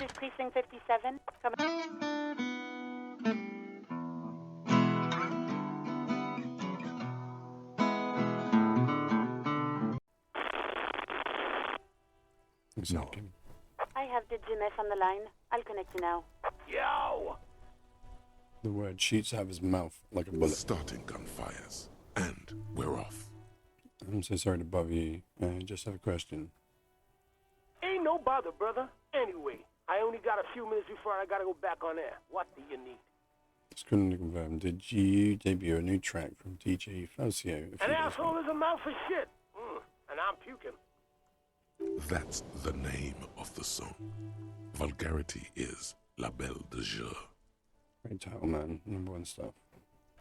is Precinct 57. Come No. I have D.B.S.B.F on the line. I'll connect you now. Yo! The word shoots out of his mouth like a bullet. Starting gunfires, and we're off. I'm so sorry to bother you. I just have a question. Ain't no bother, brother. Anyway, I only got a few minutes before I gotta go back on air. What do you need? Just couldn't confirm. Did you debut a new track from DJ Falsio? An asshole is a mouth for shit. And I'm puking. That's the name of the song. Vulgarity is La Belle de Jour. Great title, man. #1 stuff.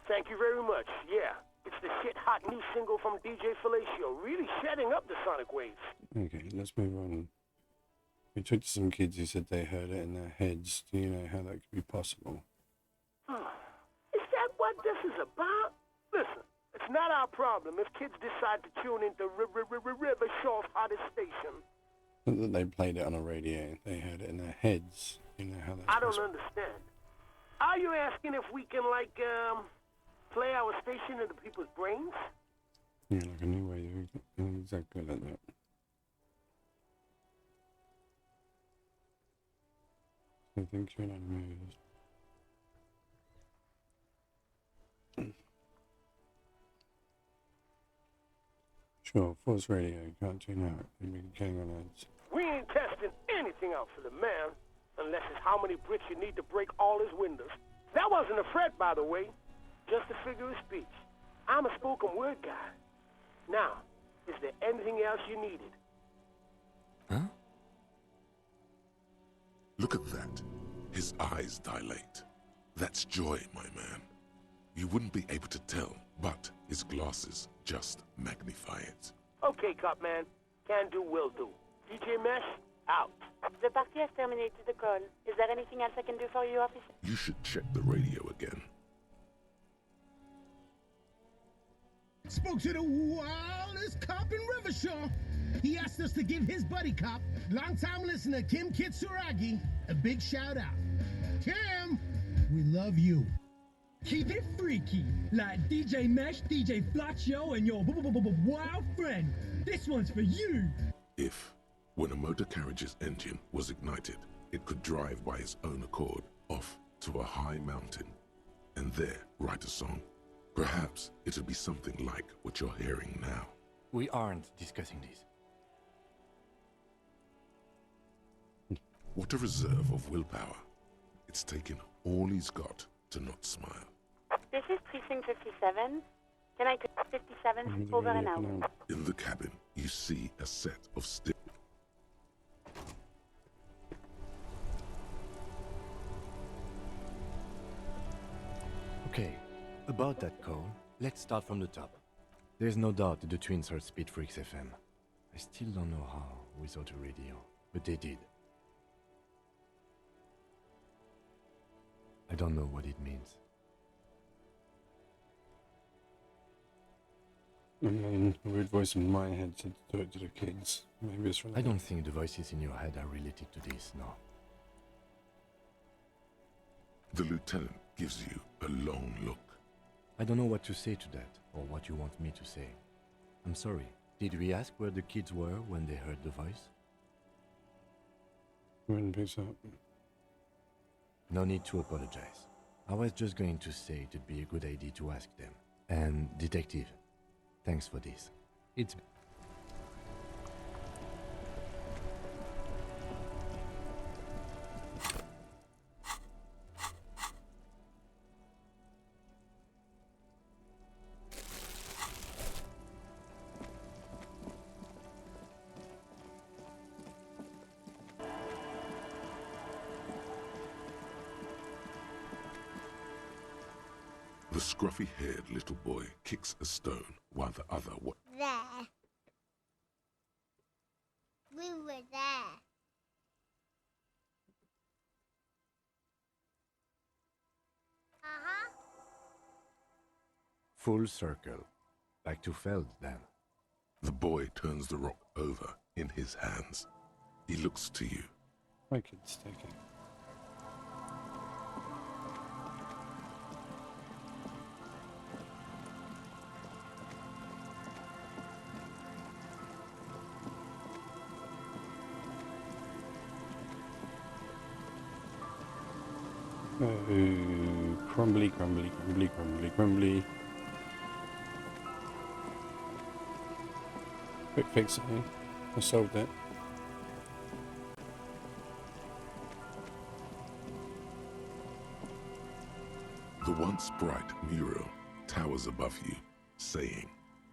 Thank you very much. Yeah, it's the shit-hot new single from DJ Fellatio. Really setting up the sonic waves. Okay, let's move on. We talked to some kids who said they heard it in their heads. Do you know how that could be possible? Is that what this is about? Listen, it's not our problem if kids decide to tune into River Shaw's hottest station. Not that they played it on a radio. They heard it in their heads. You know how that's I don't possible? understand. Are you asking if we can, like, play our station into people's brains? Yeah, like a new way of exactly like that. I think you're not amused. Sure, Force Radio, can't tune out. You've been getting on ads. We ain't testing anything out for the man, unless it's how many bricks you need to break all his windows. That wasn't a threat, by the way. Just a figure of speech. I'm a spoken word guy. Now, is there anything else you needed? Huh? Look at that. His eyes dilate. That's joy, my man. You wouldn't be able to tell, but his glasses just magnify it. Okay, cop man. Can do, will do. DJ Mesh, out. The party has terminated the call. Is there anything else I can do for you, officer? You should check the radio again. Spoke to the wildest cop in Rivershaw. He asked us to give his buddy cop, longtime listener Kim Kitsuragi, a big shout out. Kim, we love you. Keep it freaky, like DJ Mesh, DJ Flatcho, and your wild friend. This one's for you. If, when a motor carriage's engine was ignited, it could drive by its own accord off to a high mountain, and there write a song, perhaps it'll be something like what you're hearing now. We aren't discussing this. What a reserve of willpower. It's taken all he's got to not smile. This is Precinct 57. Can I connect 57 over and out? In the cabin, you see a set of stairs. Okay, about that call, let's start from the top. There's no doubt that the twins heard Speed Freaks FM. I still don't know how without a radio, but they did. I don't know what it means. I mean, a weird voice in my head said to do it to the kids. Maybe it's related. I don't think the voices in your head are related to this, no. The lieutenant gives you a long look. I don't know what to say to that, or what you want me to say. I'm sorry. Did we ask where the kids were when they heard the voice? When it picks up. No need to apologize. I was just going to say it'd be a good idea to ask them. And, Detective, thanks for this. It's... The scruffy-haired little boy kicks a stone while the other... There. We were there. Uh-huh. Full circle. Like to Feld, then. The boy turns the rock over in his hands. He looks to you. My kid's taking. Oh, crumbly, crumbly, crumbly, crumbly, crumbly. Quick fix it, eh? I solved it. The once bright mural towers above you, saying,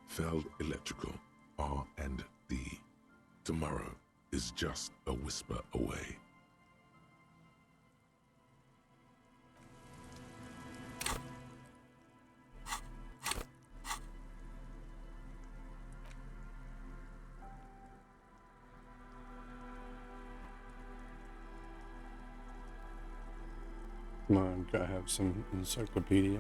Feld Electrical, R&D. Tomorrow is just a whisper away. Come on, gotta have some encyclopedia.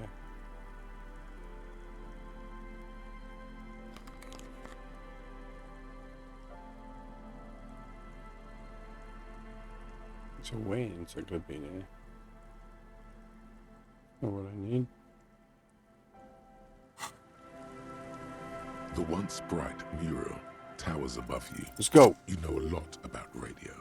It's a way encyclopedia. Not what I need. The once bright mural towers above you. Let's go. You know a lot about radio.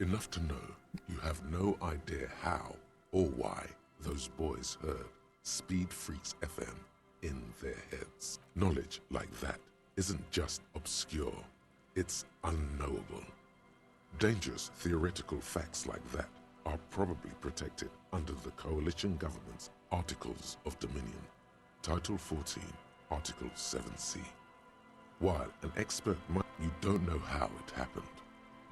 Enough to know you have no idea how or why those boys heard Speed Freaks FM in their heads. Knowledge like that isn't just obscure, it's unknowable. Dangerous theoretical facts like that are probably protected under the coalition government's Articles of Dominion, Title 14, Article 7C. While an expert might, you don't know how it happened,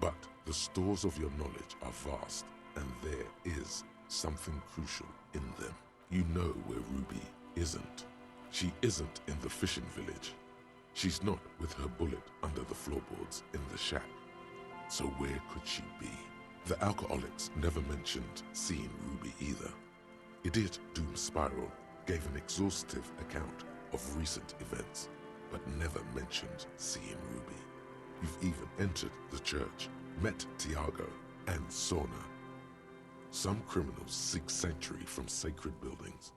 but the stores of your knowledge are vast, and there is something crucial in them. You know where Ruby isn't. She isn't in the fishing village. She's not with her bullet under the floorboards in the shack. So where could she be? The alcoholics never mentioned seeing Ruby either. Idiot Doom Spiral gave an exhaustive account of recent events, but never mentioned seeing Ruby. You've even entered the church, met Tiago and Sorna. Some criminals seek sanctuary from sacred buildings,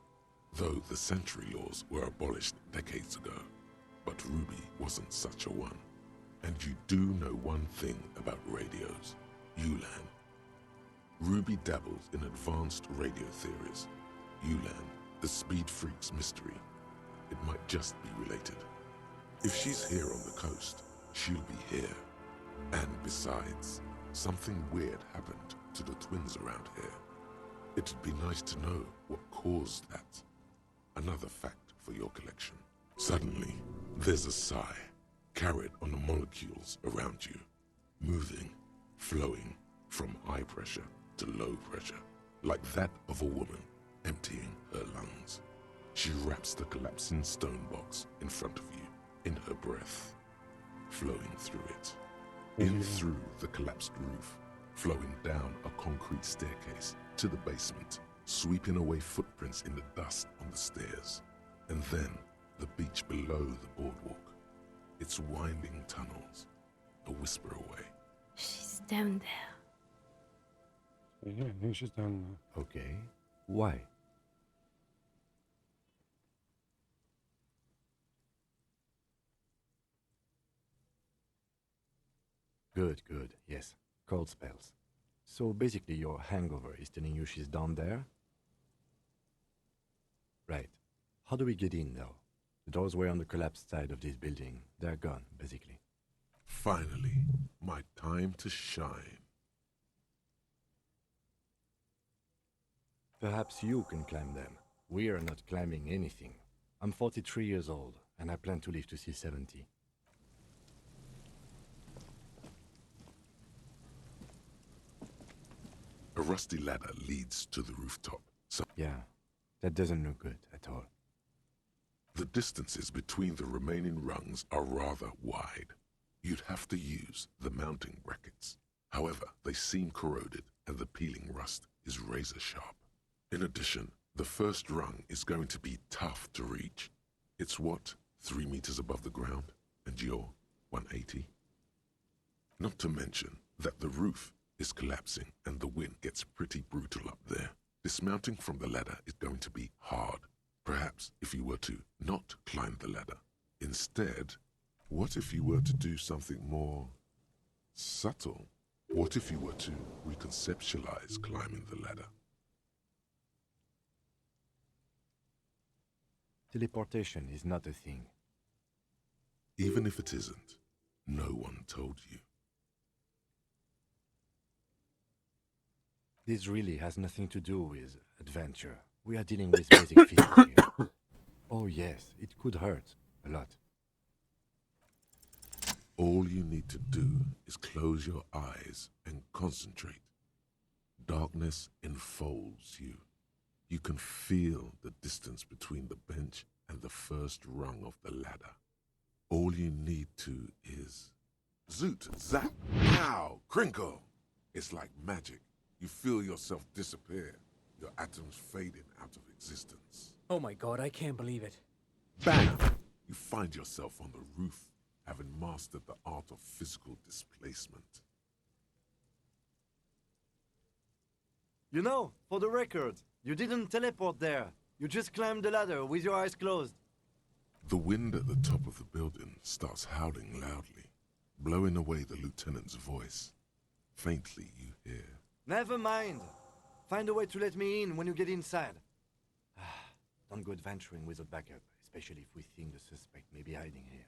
though the sanctuary laws were abolished decades ago. But Ruby wasn't such a one. And you do know one thing about radios, ULAN. Ruby dabbles in advanced radio theories. ULAN, the Speed Freaks mystery. It might just be related. If she's here on the coast, she'll be here. And besides, something weird happened to the twins around here. It'd be nice to know what caused that. Another fact for your collection. Suddenly, there's a sigh, carried on the molecules around you, moving, flowing from high pressure to low pressure, like that of a woman emptying her lungs. She wraps the collapsing stone box in front of you, in her breath, flowing through it. In through the collapsed roof, flowing down a concrete staircase to the basement, sweeping away footprints in the dust on the stairs, and then the beach below the boardwalk, its winding tunnels, a whisper away. She's down there. Yeah, I think she's down there. Okay. Why? Good, good, yes. Cold spells. So basically your hangover is telling you she's down there? Right. How do we get in, though? The doors were on the collapsed side of this building. They're gone, basically. Finally, my time to shine. Perhaps you can climb them. We're not climbing anything. I'm 43 years old, and I plan to live to see 70. A rusty ladder leads to the rooftop. So Yeah, that doesn't look good at all. the distances between the remaining rungs are rather wide. You'd have to use the mounting brackets. However, they seem corroded and the peeling rust is razor sharp. In addition, the first rung is going to be tough to reach. It's what, 3 meters above the ground, and you're 180? Not to mention that the roof is collapsing and the wind gets pretty brutal up there. Dismounting from the ladder is going to be hard. Perhaps if you were to not climb the ladder. Instead, what if you were to do something more subtle? What if you were to reconceptualize climbing the ladder? Teleportation is not a thing. Even if it isn't, no one told you. This really has nothing to do with adventure. We are dealing with basic physics here. Oh yes, it could hurt. A lot. All you need to do is close your eyes and concentrate. Darkness enfolds you. You can feel the distance between the bench and the first rung of the ladder. All you need to is... Zoot, zap, pow, crinkle! It's like magic. You feel yourself disappear, your atoms fading out of existence. Oh my god, I can't believe it. Bam! You find yourself on the roof, having mastered the art of physical displacement. You know, for the record, you didn't teleport there. You just climbed the ladder with your eyes closed. The wind at the top of the building starts howling loudly, blowing away the lieutenant's voice. Faintly you hear... Never mind. Find a way to let me in when you get inside. Don't go adventuring without backup, especially if we think the suspect may be hiding here.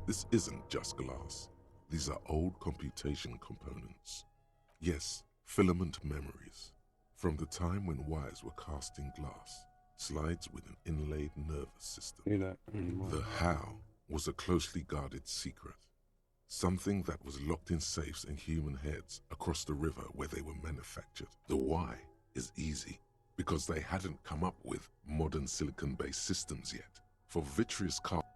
This isn't just glass. These are old computation components. Yes, filament memories. From the time when wires were cast in glass, slides with an inlaid nervous system. Do that anymore. The how was a closely guarded secret. Something that was locked in safes in human heads across the river where they were manufactured. The why is easy, because they hadn't come up with modern silicon-based systems yet. For vitreous carbon,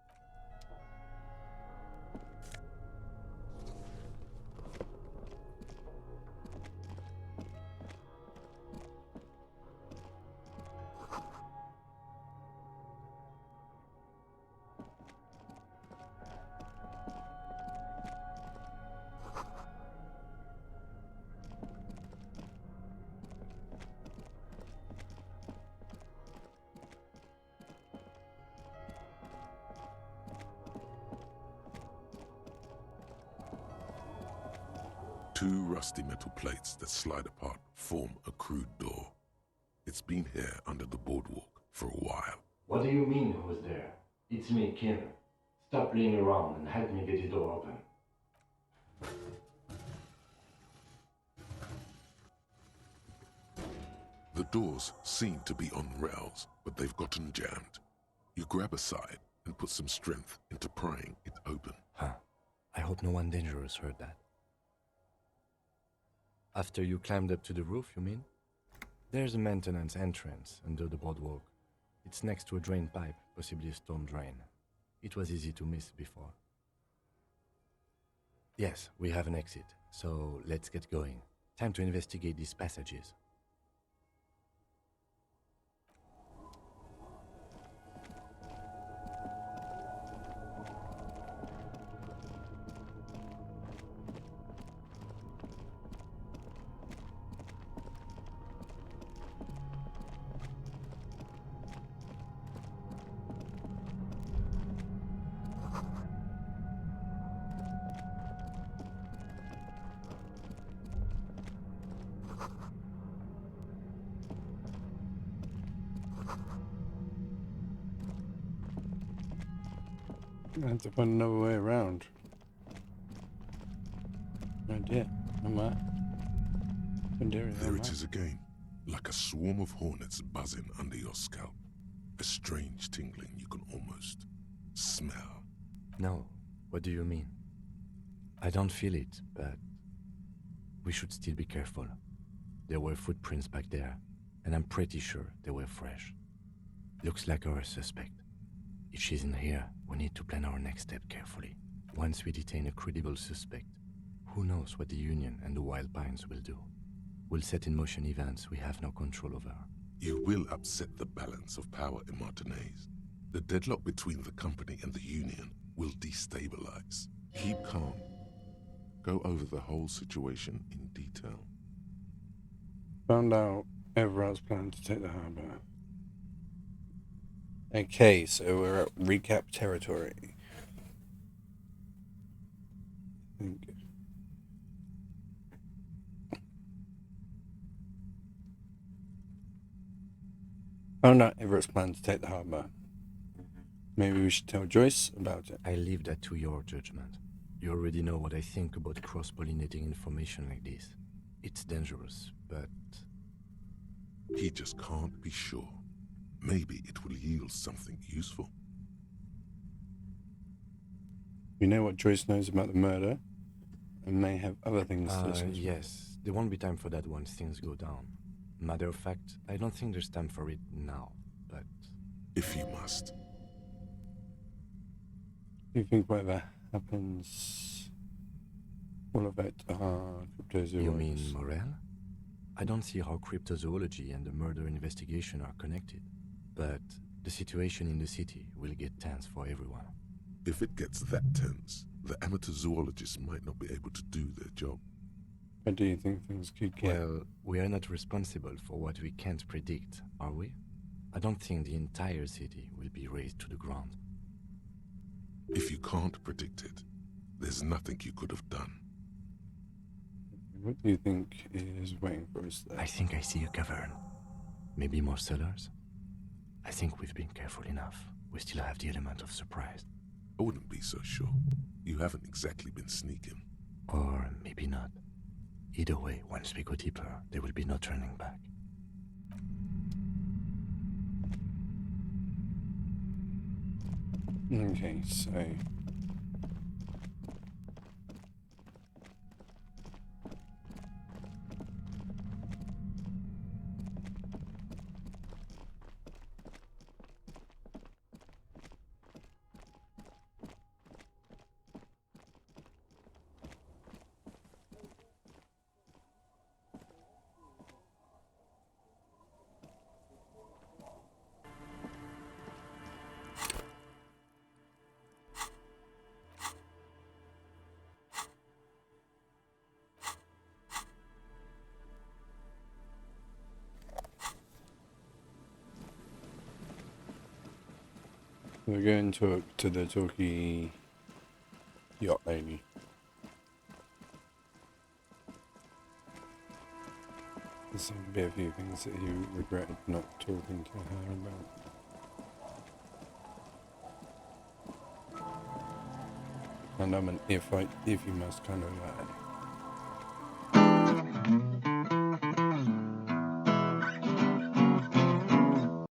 two rusty metal plates that slide apart form a crude door. It's been here under the boardwalk for a while. What do you mean, who's there? It's me, Kim. Stop playing around and help me get the door open. The doors seem to be on rails, but they've gotten jammed. You grab a side and put some strength into prying it open. Huh. I hope no one dangerous heard that. After you climbed up to the roof, you mean? There's a maintenance entrance under the boardwalk. It's next to a drain pipe, possibly a storm drain. It was easy to miss before. Yes, we have an exit, so let's get going. Time to investigate these passages. I have to find another way around. Oh dear, am I? There it is again, like a swarm of hornets buzzing under your scalp. A strange tingling you can almost smell. No, what do you mean? I don't feel it, but we should still be careful. There were footprints back there, and I'm pretty sure they were fresh. Looks like our suspect. If she's in here, we need to plan our next step carefully. Once we detain a credible suspect, who knows what the Union and the Wild Pines will do? We'll set in motion events we have no control over. You will upset the balance of power in Martinez. The deadlock between the company and the Union will destabilize. Keep calm. Go over the whole situation in detail. Found out Everard's plan to take the harbour. Okay, so we're at recap territory. Found out Everett's plan to take the harbour. Maybe we should tell Joyce about it. I leave that to your judgment. You already know what I think about cross-pollinating information like this. It's dangerous, but... He just can't be sure. Maybe it will yield something useful. We know what Joyce knows about the murder, and may have other things to listen to. Yes, there won't be time for that once things go down. Matter of fact, I don't think there's time for it now, but... If you must. Do you think whatever happens, all of it are cryptozoologists? You mean Morel? I don't see how cryptozoology and the murder investigation are connected. But the situation in the city will get tense for everyone. If it gets that tense, the amateur zoologists might not be able to do their job. How do you think things could get? Well, we are not responsible for what we can't predict, are we? I don't think the entire city will be razed to the ground. If you can't predict it, there's nothing you could have done. What do you think is waiting for us there? I think I see a cavern. Maybe more cellars? I think we've been careful enough. We still have the element of surprise. I wouldn't be so sure. You haven't exactly been sneaking. Or maybe not. Either way, once we go deeper, there will be no turning back. Okay, so... We're going to the talkie yacht lady. There's going to be a few things that you regretted not talking to her about. And I'm an if you must kind of